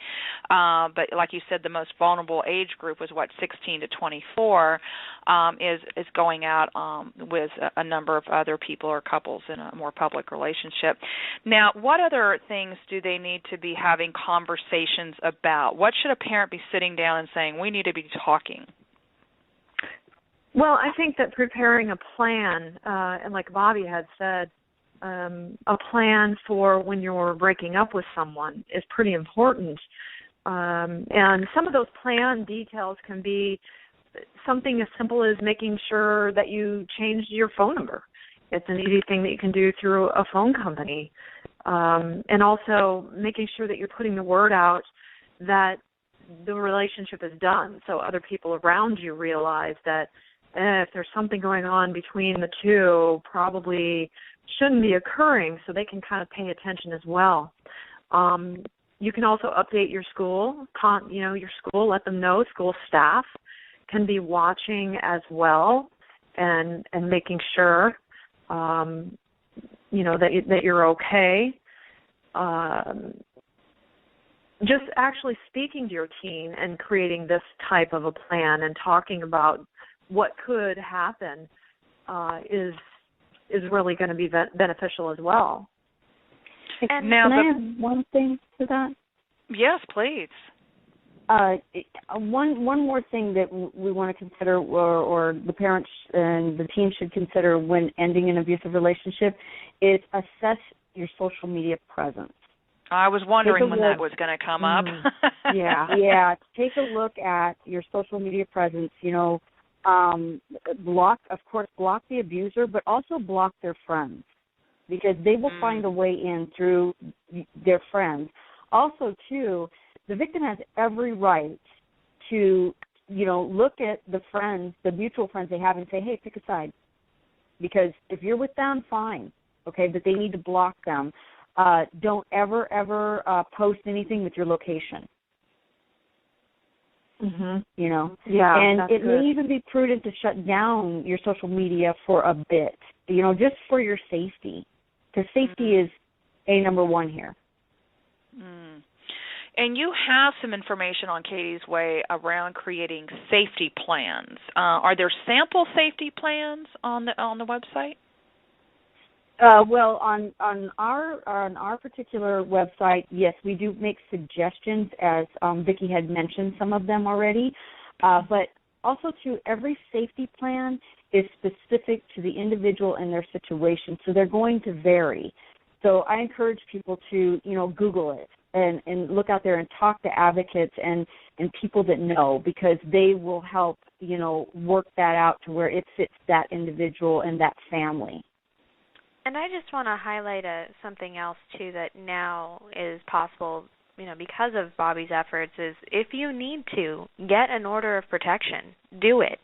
like you said, the most vulnerable age group was 16 to 24 is going out with a number of other people or couples in a more public relationship. Now, what other things do they need to be having conversations about? What should a parent be sitting down and saying, we need to be talking? Well, I think that preparing a plan, and like Bobbi had said, a plan for when you're breaking up with someone is pretty important. And some of those plan details can be something as simple as making sure that you changed your phone number. It's an easy thing that you can do through a phone company. And also making sure that you're putting the word out that the relationship is done, so other people around you realize that if there's something going on between the two, probably shouldn't be occurring, so they can kind of pay attention as well. You can also update your school, let them know. School staff can be watching as well, and making sure that you're okay. Just actually speaking to your teen and creating this type of a plan and talking about what could happen is really going to be beneficial as well. And can I add one thing to that? Yes, please. One more thing that we want to consider, or the parents and the team should consider when ending an abusive relationship, is assess your social media presence. I was wondering when that was going to come up. Yeah. Take a look at your social media presence. Block the abuser, but also block their friends, because they will find a way in through their friends. Also, too, the victim has every right to, look at the friends, the mutual friends they have, and say, hey, pick a side. Because if you're with them, fine, okay, but they need to block them. Don't ever post anything with your location. Mm-hmm. Yeah, and it may even be prudent to shut down your social media for a bit, just for your safety, because safety is number one here. And you have some information on Kaity's Way around creating safety plans. Are there sample safety plans on the website? Well, on our particular website, yes, we do make suggestions, as Vicki had mentioned some of them already. But also, too, every safety plan is specific to the individual and their situation, so they're going to vary. So I encourage people to, Google it and look out there and talk to advocates and people that know, because they will help, work that out to where it fits that individual and that family. And I just want to highlight something else, too, that now is possible, because of Bobbi's efforts, is if you need to get an order of protection, do it.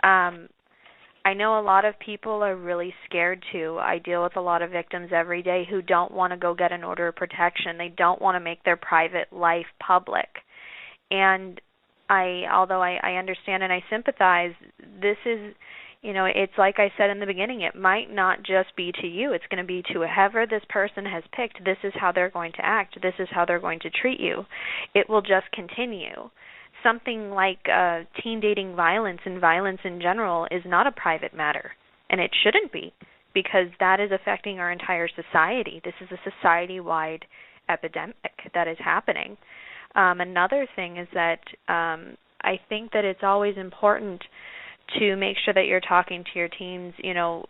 I know a lot of people are really scared to. I deal with a lot of victims every day who don't want to go get an order of protection. They don't want to make their private life public. And although I understand and I sympathize, this is, it's like I said in the beginning, it might not just be to you. It's going to be to whoever this person has picked. This is how they're going to act. This is how they're going to treat you. It will just continue. Something like teen dating violence and violence in general is not a private matter, and it shouldn't be, because that is affecting our entire society. This is a society-wide epidemic that is happening. Another thing is that I think that it's always important to make sure that you're talking to your teens,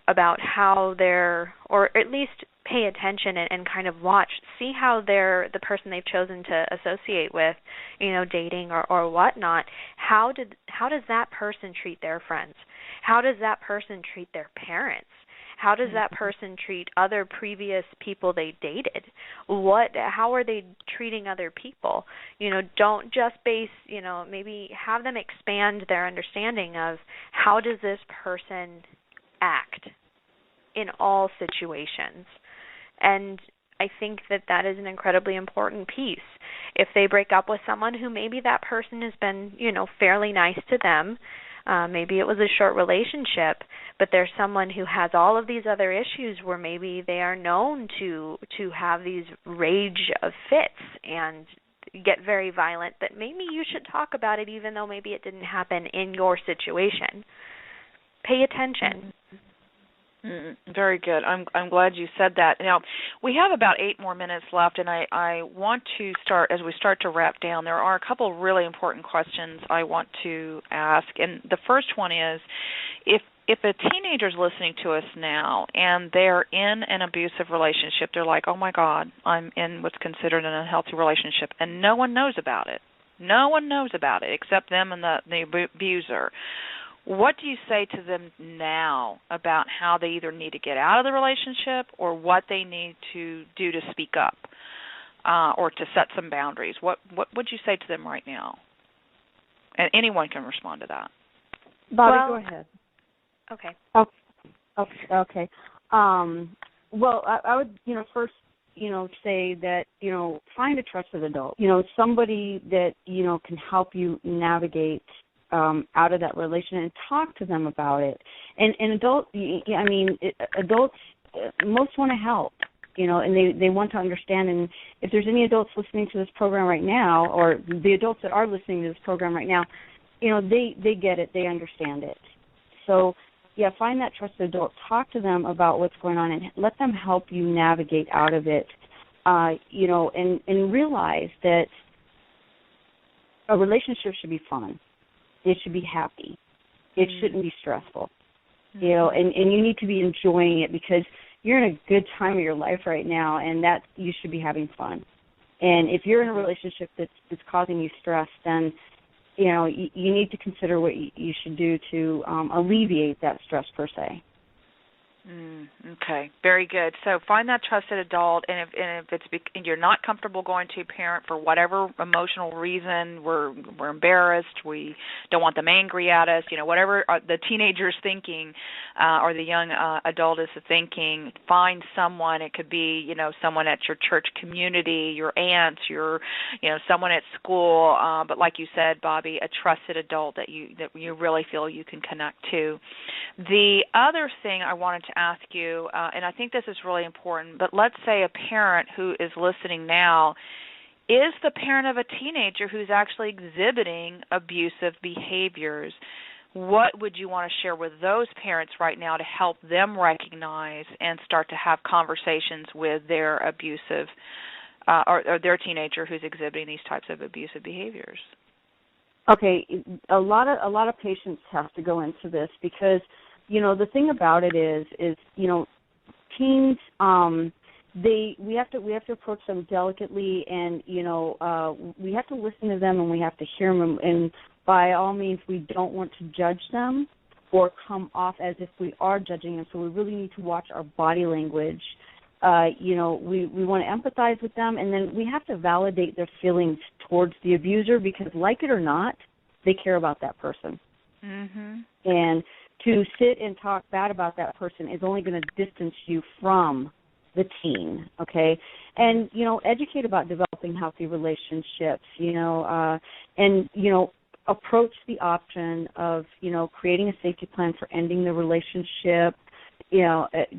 about how they're, or at least pay attention and kind of watch, see how they're, the person they've chosen to associate with, dating or whatnot, how does that person treat their friends? How does that person treat their parents? How does that person treat other previous people they dated? How are they treating other people? Don't just base, maybe have them expand their understanding of how does this person act in all situations. And I think that is an incredibly important piece. If they break up with someone who maybe that person has been, fairly nice to them, maybe it was a short relationship, but there's someone who has all of these other issues where maybe they are known to have these rage of fits and get very violent, that maybe you should talk about it even though maybe it didn't happen in your situation. Pay attention. Very good. I'm glad you said that. Now, we have about 8 more minutes left, and I want to start, as we start to wrap down, there are a couple of really important questions I want to ask. And the first one is, if a teenager's listening to us now and they're in an abusive relationship, they're like, oh, my God, I'm in what's considered an unhealthy relationship, and no one knows about it. No one knows about it except them and the abuser. What do you say to them now about how they either need to get out of the relationship or what they need to do to speak up or to set some boundaries? What would you say to them right now? And anyone can respond to that. Bobbi, go ahead. Okay. Okay. Well, I would, first, say that, find a trusted adult, somebody that, can help you navigate out of that relation and talk to them about it. And adults, most want to help, and they want to understand. And if there's any adults listening to this program right now, or the adults that are listening to this program right now, they get it, they understand it. So, yeah, find that trusted adult, talk to them about what's going on, and let them help you navigate out of it, and realize that a relationship should be fun. It should be happy. It shouldn't be stressful, and you need to be enjoying it because you're in a good time of your life right now, and that you should be having fun. And if you're in a relationship that's causing you stress, then, you need to consider what you should do to alleviate that stress per se. Okay, very good. So find that trusted adult, and if you're not comfortable going to a parent for whatever emotional reason, we're embarrassed, we don't want them angry at us, whatever the teenager's thinking or the young adult is thinking, find someone. It could be, someone at your church community, your aunts, someone at school, but like you said, Bobbi, a trusted adult that you really feel you can connect to. The other thing I wanted to ask you, and I think this is really important, but let's say a parent who is listening now is the parent of a teenager who's actually exhibiting abusive behaviors. What would you want to share with those parents right now to help them recognize and start to have conversations with their abusive or their teenager who's exhibiting these types of abusive behaviors? Okay, a lot of patience have to go into this because, the thing about it is teens, we have to approach them delicately, and we have to listen to them and we have to hear them. And by all means, we don't want to judge them or come off as if we are judging them. So we really need to watch our body language. We want to empathize with them, and then we have to validate their feelings towards the abuser because, like it or not, they care about that person. Mm-hmm. And to sit and talk bad about that person is only going to distance you from the teen, okay? And, educate about developing healthy relationships, and, approach the option of, creating a safety plan for ending the relationship.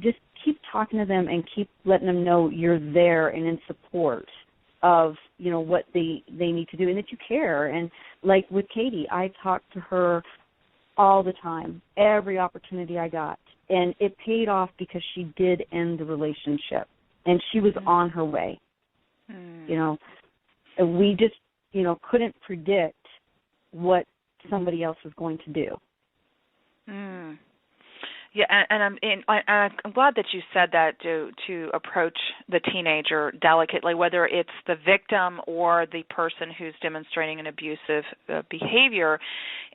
Just keep talking to them and keep letting them know you're there and in support of, what they need to do and that you care. And like with Kaity, I talk to her all the time, every opportunity I got. And it paid off because she did end the relationship, and she was on her way. We just, couldn't predict what somebody else was going to do. Yeah, and I'm glad that you said that to approach the teenager delicately, whether it's the victim or the person who's demonstrating an abusive behavior.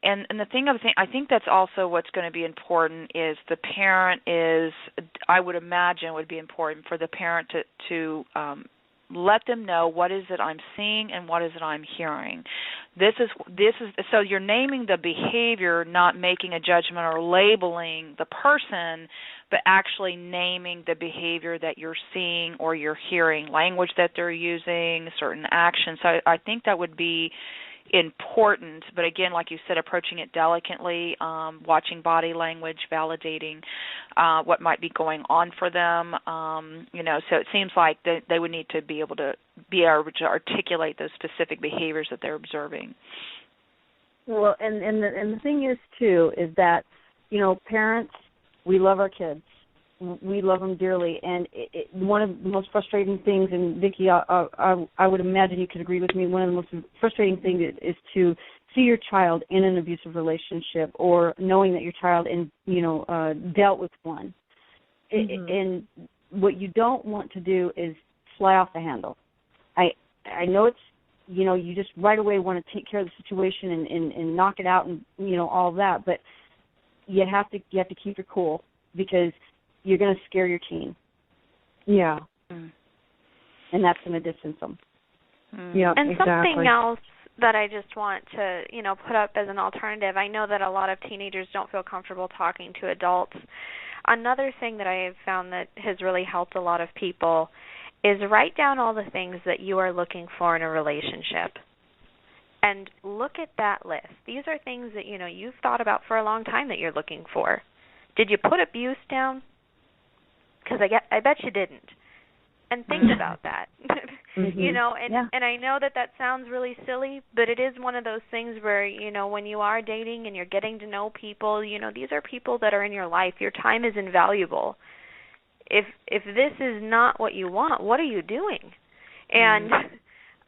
And the thing I think that's also what's going to be important is the parent I would imagine would be important for the parent to let them know what is it I'm seeing and what is it I'm hearing. This is so you're naming the behavior, not making a judgment or labeling the person, but actually naming the behavior that you're seeing or you're hearing, language that they're using, certain actions. So I think that would be important, but again, like you said, approaching it delicately, watching body language, validating what might be going on for them. So it seems like they would need to be able to articulate those specific behaviors that they're observing. Well, and the thing is too is that parents, we love our kids. We love them dearly, and one of the most frustrating things, and Vicki, I would imagine you could agree with me, one of the most frustrating things is to see your child in an abusive relationship or knowing that your child dealt with one. Mm-hmm. And what you don't want to do is fly off the handle. I know it's, you just right away want to take care of the situation and knock it out and, all of that, but you have to keep your cool because you're going to scare your teen. Yeah. And that's going to distance them. Yeah, and exactly. Something else that I just want to, put up as an alternative, I know that a lot of teenagers don't feel comfortable talking to adults. Another thing that I have found that has really helped a lot of people is write down all the things that you are looking for in a relationship. And look at that list. These are things that, you've thought about for a long time that you're looking for. Did you put abuse down? Because I bet you didn't. And think about that. Mm-hmm. And I know that sounds really silly, but it is one of those things where, when you are dating and you're getting to know people, these are people that are in your life. Your time is invaluable. If this is not what you want, what are you doing? And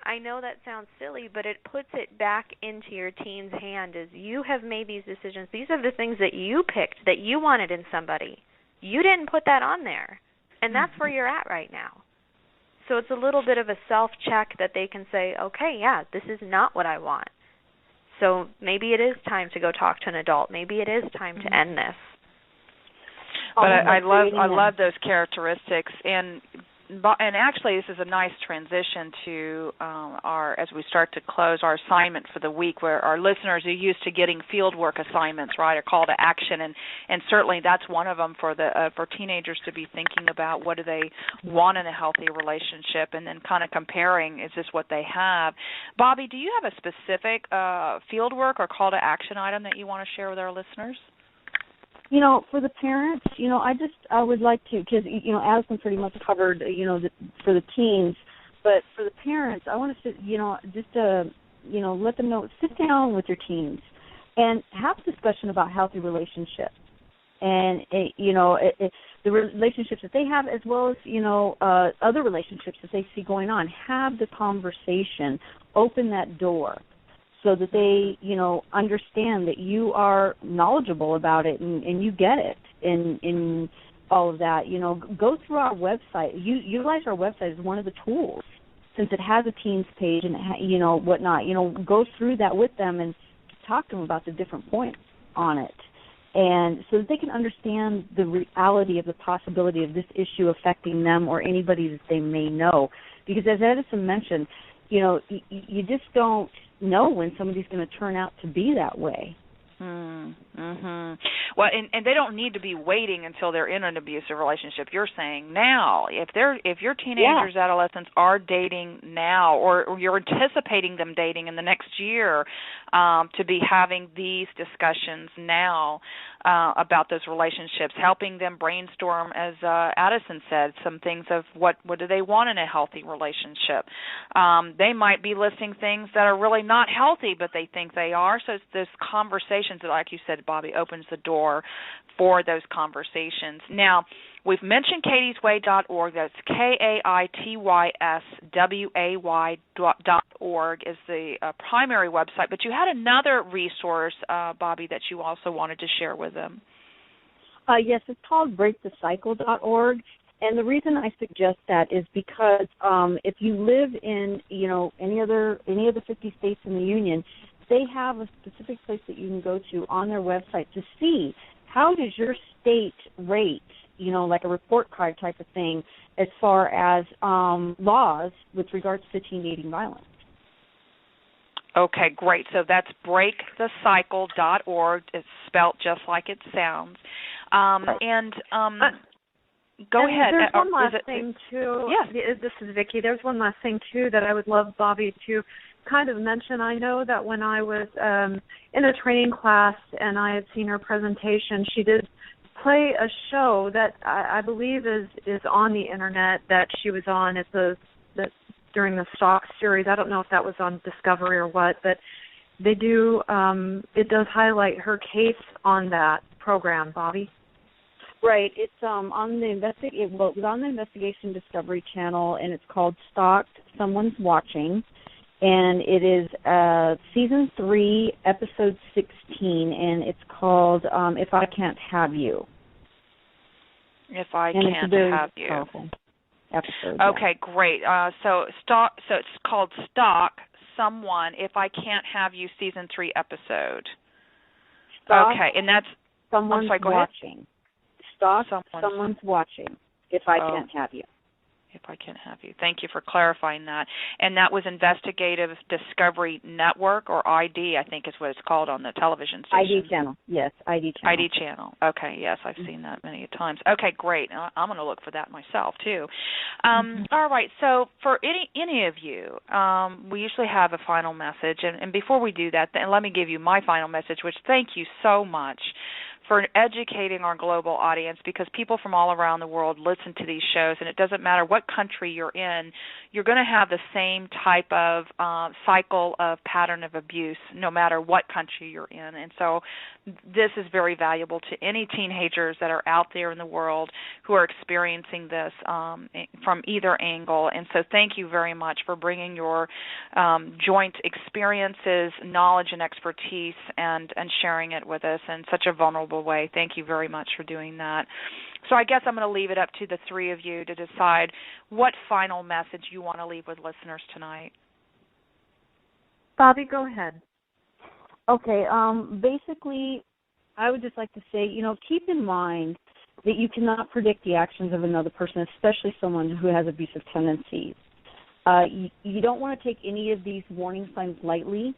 I know that sounds silly, but it puts it back into your teen's hand as you have made these decisions. These are the things that you picked, that you wanted in somebody. You didn't put that on there, and that's where you're at right now. So it's a little bit of a self-check that they can say, okay, yeah, this is not what I want. So maybe it is time to go talk to an adult. Maybe it is time to end this. But I love those characteristics, and actually this is a nice transition to as we start to close our assignment for the week, where our listeners are used to getting field work assignments, right, a call to action, and certainly that's one of them for teenagers to be thinking about what do they want in a healthy relationship, and then kind of comparing, is this what they have? Bobbi, do you have a specific field work or call to action item that you want to share with our listeners? For the parents, I would like to, because, Addison pretty much covered, for the teens, But for the parents, I want to let them know, sit down with your teens and have a discussion about healthy relationships. And, the relationships that they have, as well as, other relationships that they see going on. Have the conversation. Open that door so that they, understand that you are knowledgeable about it and you get it in all of that. Go through our website. Utilize our website as one of the tools, since it has a teens page and, whatnot. Go through that with them and talk to them about the different points on it. And so that they can understand the reality of the possibility of this issue affecting them or anybody that they may know. Because as Addison mentioned, you just don't know when somebody's going to turn out to be that way. Mm-hmm. Well, and they don't need to be waiting until they're in an abusive relationship. You're saying now, if your teenagers, adolescents are dating now, or you're anticipating them dating in the next year, to be having these discussions now about those relationships, helping them brainstorm, as Addison said, some things of what do they want in a healthy relationship. They might be listing things that are really not healthy, but they think they are. So it's this conversations that, like you said, Bobbi, opens the door for those conversations. Now, we've mentioned kaitysway.org. That's KAITYSWAY.org is the primary website. But you had another resource, Bobbi, that you also wanted to share with them. Yes, it's called breakthecycle.org. And the reason I suggest that is because if you live in, any of the 50 states in the union, they have a specific place that you can go to on their website to see how does your state rate, like a report card type of thing, as far as laws with regards to teen dating violence. Okay, great. So that's breakthecycle.org. It's spelled just like it sounds. Go ahead. There's one last thing, too. Yes. This is Vicki. There's one last thing, too, that I would love Bobbi to kind of mention. I know that when I was in a training class and I had seen her presentation, she did play a show that I believe is on the Internet that she was on during the Stock series. I don't know if that was on Discovery or what, but they do. It does highlight her case on that program, Bobbi. Right. It's on the it was on the Investigation Discovery Channel, and it's called Stalked, Someone's Watching, and it is season 3, episode 16, and it's called If I Can't Have You. If I Can't Have You. Episode. Okay, great. So it's called Stalk Someone, If I Can't Have You, season 3 episode. Stalk, okay, and that's Someone's Watching. Stalk, Someone's Watching, If I Can't Have You. If I Can't Have You. Thank you for clarifying that. And that was Investigative Discovery Network, or ID, I think is what it's called on the television station. ID channel, yes, ID channel. ID channel. Okay, yes, I've seen that many times. Okay, great. I'm going to look for that myself, too. All right, so for any of you, we usually have a final message. And before we do that, let me give you my final message, which thank you so much for educating our global audience, because people from all around the world listen to these shows, and it doesn't matter what country you're in, you're going to have the same type of cycle of pattern of abuse no matter what country you're in. And so this is very valuable to any teenagers that are out there in the world who are experiencing this from either angle. And so thank you very much for bringing your joint experiences, knowledge, and expertise and sharing it with us in such a vulnerable way. Thank you very much for doing that. So I guess I'm going to leave it up to the three of you to decide what final message you want to leave with listeners tonight. Bobbi, go ahead. Okay, basically, I would just like to say, keep in mind that you cannot predict the actions of another person, especially someone who has abusive tendencies. You don't want to take any of these warning signs lightly.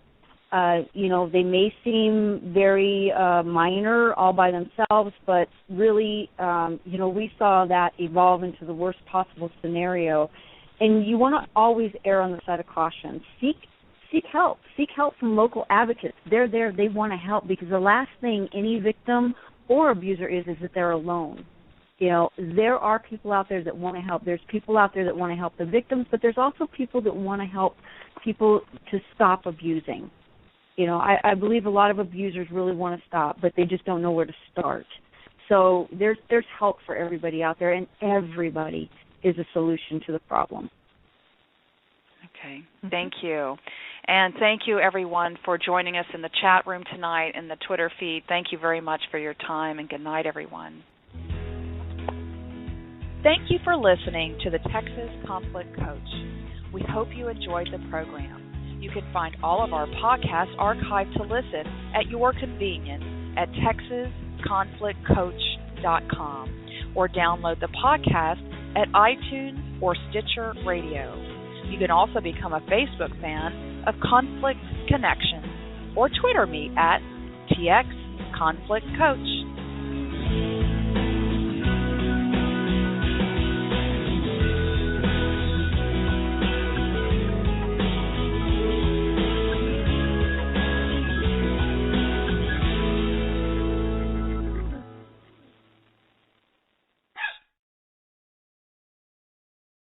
They may seem very minor all by themselves, but really, we saw that evolve into the worst possible scenario. And you want to always err on the side of caution. Seek help. Seek help from local advocates. They're there. They want to help, because the last thing any victim or abuser is that they're alone. there are people out there that want to help. There's people out there that want to help the victims, but there's also people that want to help people to stop abusing. I believe a lot of abusers really want to stop, but they just don't know where to start. So there's help for everybody out there, and everybody is a solution to the problem. Okay, thank you. And thank you, everyone, for joining us in the chat room tonight and the Twitter feed. Thank you very much for your time, and good night, everyone. Thank you for listening to the Texas Conflict Coach. We hope you enjoyed the program. You can find all of our podcasts archived to listen at your convenience at texasconflictcoach.com or download the podcast at iTunes or Stitcher Radio. You can also become a Facebook fan of Conflict Connection or Twitter me at TX Conflict Coach.